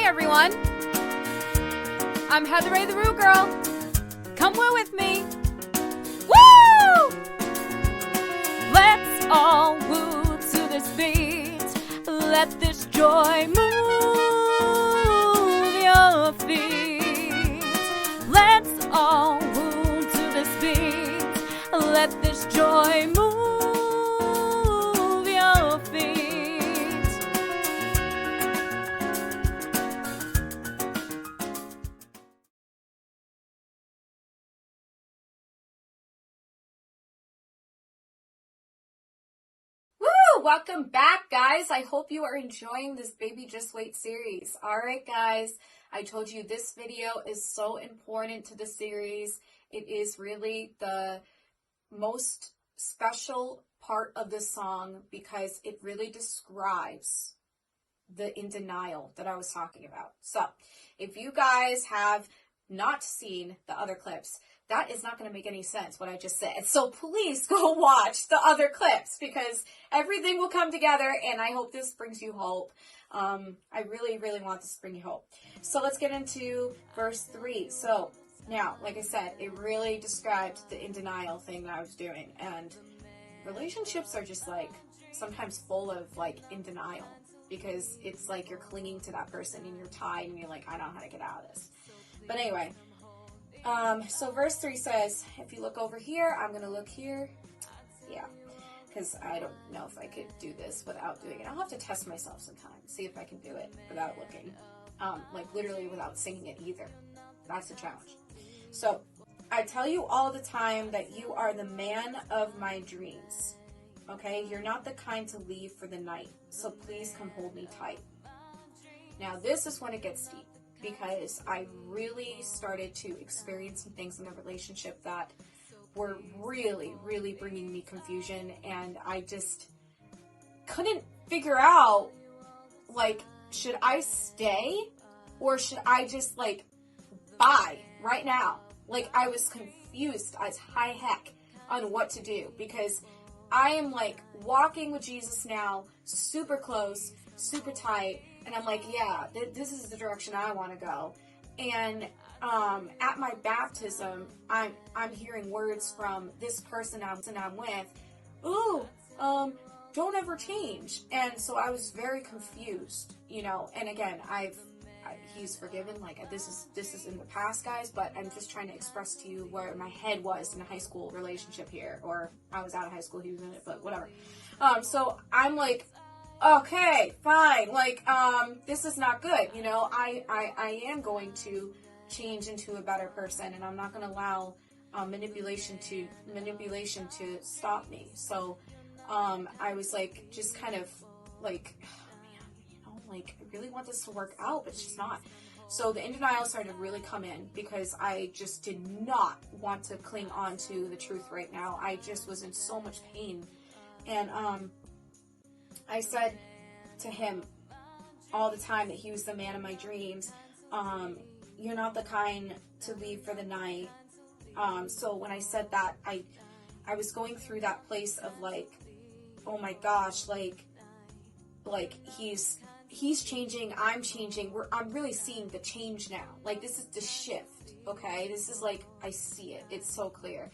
everyone. I'm Heather Ray the Rue Girl. Come woo with me. Woo! Let's all woo to this beat. Let this joy move your feet. Let's all woo to this beat. Let this joy move your feet. Welcome back, guys. I hope you are enjoying this Baby Just Wait series. All right, guys, I told you this video is so important to the series. It is really the most special part of the song because it really describes the in denial that I was talking about. So if you guys have not seen the other clips, that is not going to make any sense what I just said. So please go watch the other clips because everything will come together, and I hope this brings you hope. I really, really want this to bring you hope. So let's get into verse 3. So now, like I said, it really described the in denial thing that I was doing, and relationships are just like sometimes full of like in denial because it's like you're clinging to that person and you're tied and you're like, I don't know how to get out of this. But anyway, so verse 3 says, if you look over here, I'm going to look here. Yeah, because I don't know if I could do this without doing it. I'll have to test myself sometime, see if I can do it without looking. Like literally without singing it either. That's a challenge. So, I tell you all the time that you are the man of my dreams. Okay? You're not the kind to leave for the night. So please come hold me tight. Now this is when it gets deep, because I really started to experience some things in the relationship that were really, really bringing me confusion, and I just couldn't figure out, like, should I stay or should I just, like, bye right now? Like, I was confused as high heck on what to do, because I am, like, walking with Jesus now, super close, super tight, and I'm like, yeah, this is the direction I want to go. And at my baptism, I'm hearing words from this person I'm with, ooh, don't ever change. And so I was very confused, you know. And again, he's forgiven. Like, this is in the past, guys. But I'm just trying to express to you where my head was in a high school relationship here, or I was out of high school, he was in it, but whatever. So I'm like, okay, fine. Like, this is not good. You know, I am going to change into a better person, and I'm not going to allow manipulation to stop me. So, I was like, just kind of like, oh man, you know, like I really want this to work out, but it's just not. So the in denial started to really come in because I just did not want to cling on to the truth right now. I just was in so much pain, and I said to him all the time that he was the man of my dreams. You're not the kind to leave for the night. So when I said that, I was going through that place of like, oh my gosh, like he's changing, I'm changing. I'm really seeing the change now. Like, this is the shift, okay? This is like, I see it. It's so clear.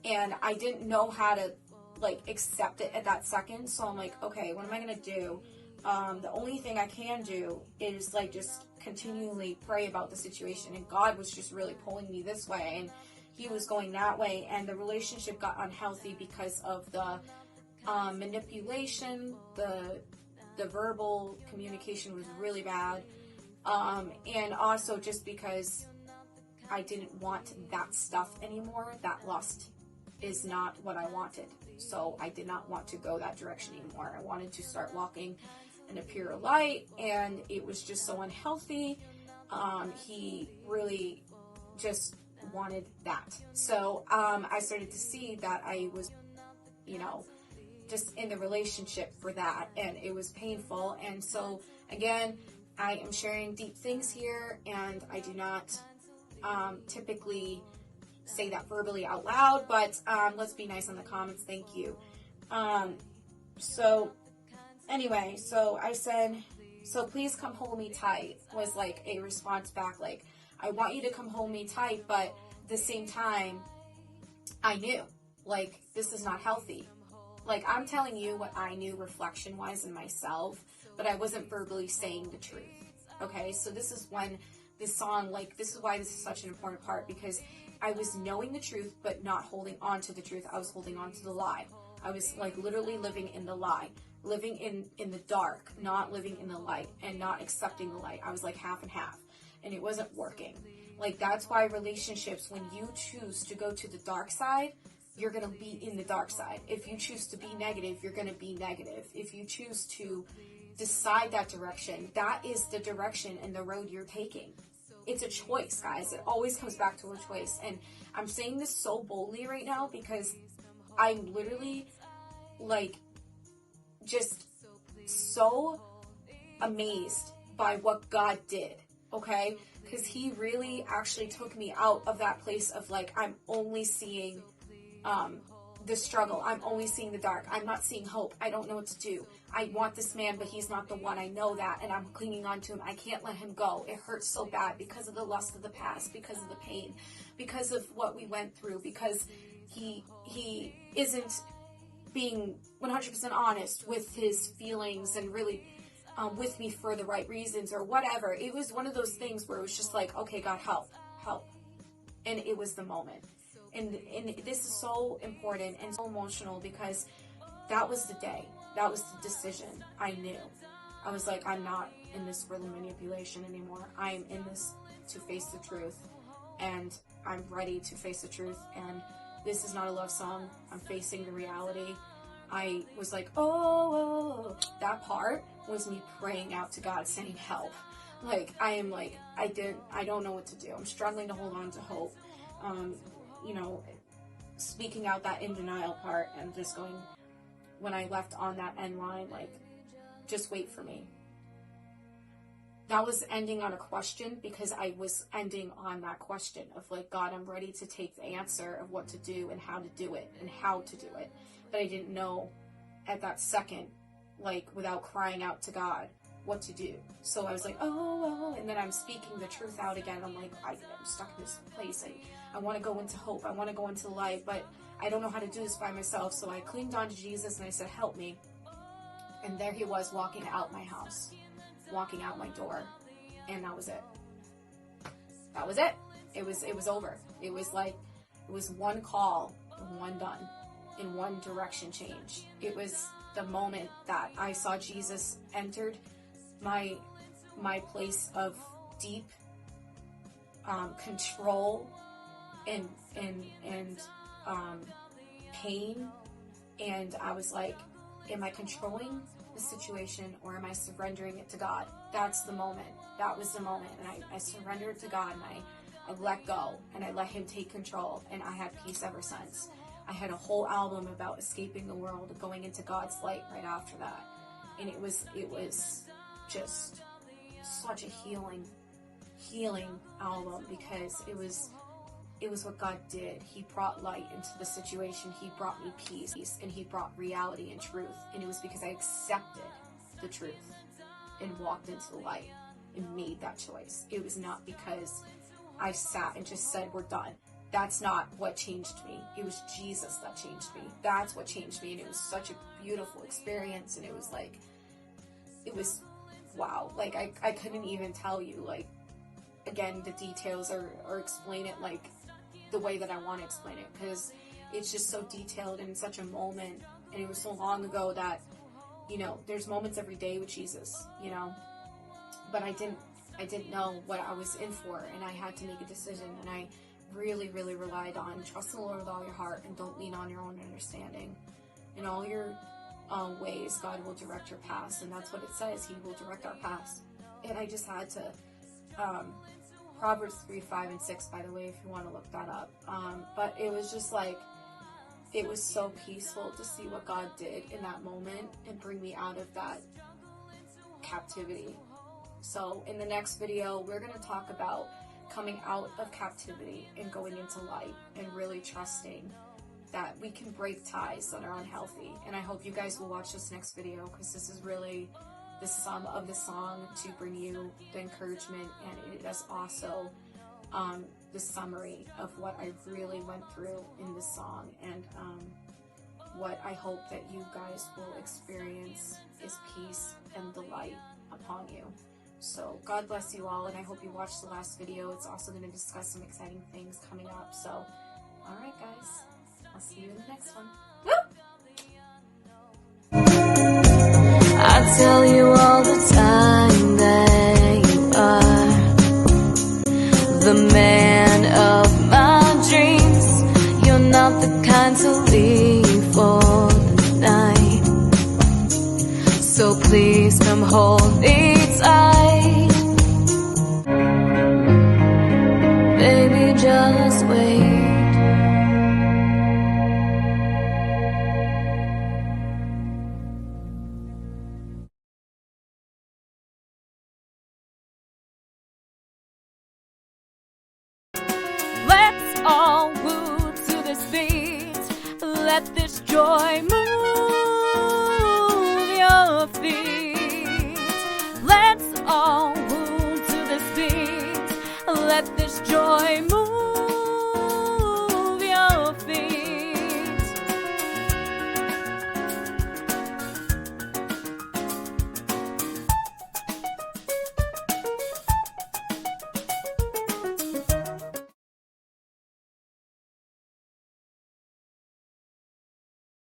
And I didn't know how to like accept it at that second. So I'm like, okay, what am I going to do? The only thing I can do is like just continually pray about the situation. And God was just really pulling me this way, and he was going that way. And the relationship got unhealthy because of the manipulation, the verbal communication was really bad. And also just because I didn't want that stuff anymore. That lust is not what I wanted. So I did not want to go that direction anymore. I wanted to start walking in a pure light, and it was just so unhealthy. He really just wanted that. So I started to see that I was, you know, just in the relationship for that, and it was painful. And so again, I am sharing deep things here, and I do not typically say that verbally out loud, but let's be nice in the comments. Thank you. So anyway, so I said So please come hold me tight was like a response back, like, I want you to come hold me tight, but at the same time, I knew, like, this is not healthy. Like, I'm telling you what I knew reflection-wise in myself, but I wasn't verbally saying the truth. Okay, so this is when this song, like, this is why this is such an important part, because I was knowing the truth, but not holding on to the truth. I was holding on to the lie. I was, like, literally living in the lie, living in the dark, not living in the light, and not accepting the light. I was, like, half and half, and it wasn't working. Like, that's why relationships, when you choose to go to the dark side, you're going to be in the dark side. If you choose to be negative, you're going to be negative. If you choose to decide that direction, that is the direction and the road you're taking. It's a choice, guys. It always comes back to a choice. And I'm saying this so boldly right now because I'm literally, like, just so amazed by what God did, okay? Because he really actually took me out of that place of, like, I'm only seeing the struggle. I'm only seeing the dark. I'm not seeing hope. I don't know what to do. I want this man, but he's not the one. I know that, and I'm clinging on to him. I can't let him go. It hurts so bad because of the lust of the past, because of the pain, because of what we went through, because he isn't being 100% honest with his feelings and really with me for the right reasons or whatever. It was one of those things where it was just like, okay, God, help. And it was the moment. And this is so important and so emotional because that was the day. That was the decision. I knew. I was like, I'm not in this world of manipulation anymore. I'm in this to face the truth. And I'm ready to face the truth. And this is not a love song. I'm facing the reality. I was like, oh, that part was me praying out to God saying help. Like, I am like, I don't know what to do. I'm struggling to hold on to hope. You know, speaking out that in denial part and just going, when I left on that end line, like, just wait for me. That was ending on a question because I was ending on that question of like, God, I'm ready to take the answer of what to do and how to do it and how to do it. But I didn't know at that second, like, without crying out to God, what to do. So I was like, oh, and then I'm speaking the truth out again. I'm like, I'm stuck in this place. I want to go into hope. I want to go into light, but I don't know how to do this by myself. So I clinged on to Jesus and I said, help me. And there he was walking out my house, walking out my door. And that was it. That was it. It was over. It was like, it was one call and one done in one direction change. It was the moment that I saw Jesus entered my place of deep control and pain, and I was like, am I controlling the situation or am I surrendering it to God? That's the moment. That was the moment, and I surrendered to God, and I let go and I let him take control, and I had peace ever since. I had a whole album about escaping the world, going into God's light right after that, and it was just such a healing album because it was what God did. He brought light into the situation. He brought me peace, and he brought reality and truth. And it was because I accepted the truth and walked into the light and made that choice. It was not because I sat and just said, we're done. That's not what changed me. It was Jesus that changed me. That's what changed me. And it was such a beautiful experience. And it was like, it was wow. Like, I couldn't even tell you, like, again, the details or explain it like the way that I want to explain it, because it's just so detailed and such a moment, and it was so long ago that, you know, there's moments every day with Jesus, you know, but I didn't know what I was in for, and I had to make a decision, and I really, really relied on trust the Lord with all your heart and don't lean on your own understanding. In all your ways, God will direct your paths, and that's what it says. He will direct our paths. And I just had to, Proverbs 3, 5, and 6, by the way, if you want to look that up. But it was just like, it was so peaceful to see what God did in that moment and bring me out of that captivity. So in the next video, we're going to talk about coming out of captivity and going into light and really trusting that we can break ties that are unhealthy. And I hope you guys will watch this next video because this is really the sum of the song to bring you the encouragement, and it is also the summary of what I really went through in this song, and what I hope that you guys will experience is peace and delight upon you. So God bless you all, and I hope you watched the last video. It's also going to discuss some exciting things coming up. So, alright guys, I'll see you in the next one. Woo! I tell you all the time that you are the man of my dreams. You're not the kind to leave for the night, so please come hold me tight. Baby, just wait. Let's all move to this beat. Let this joy move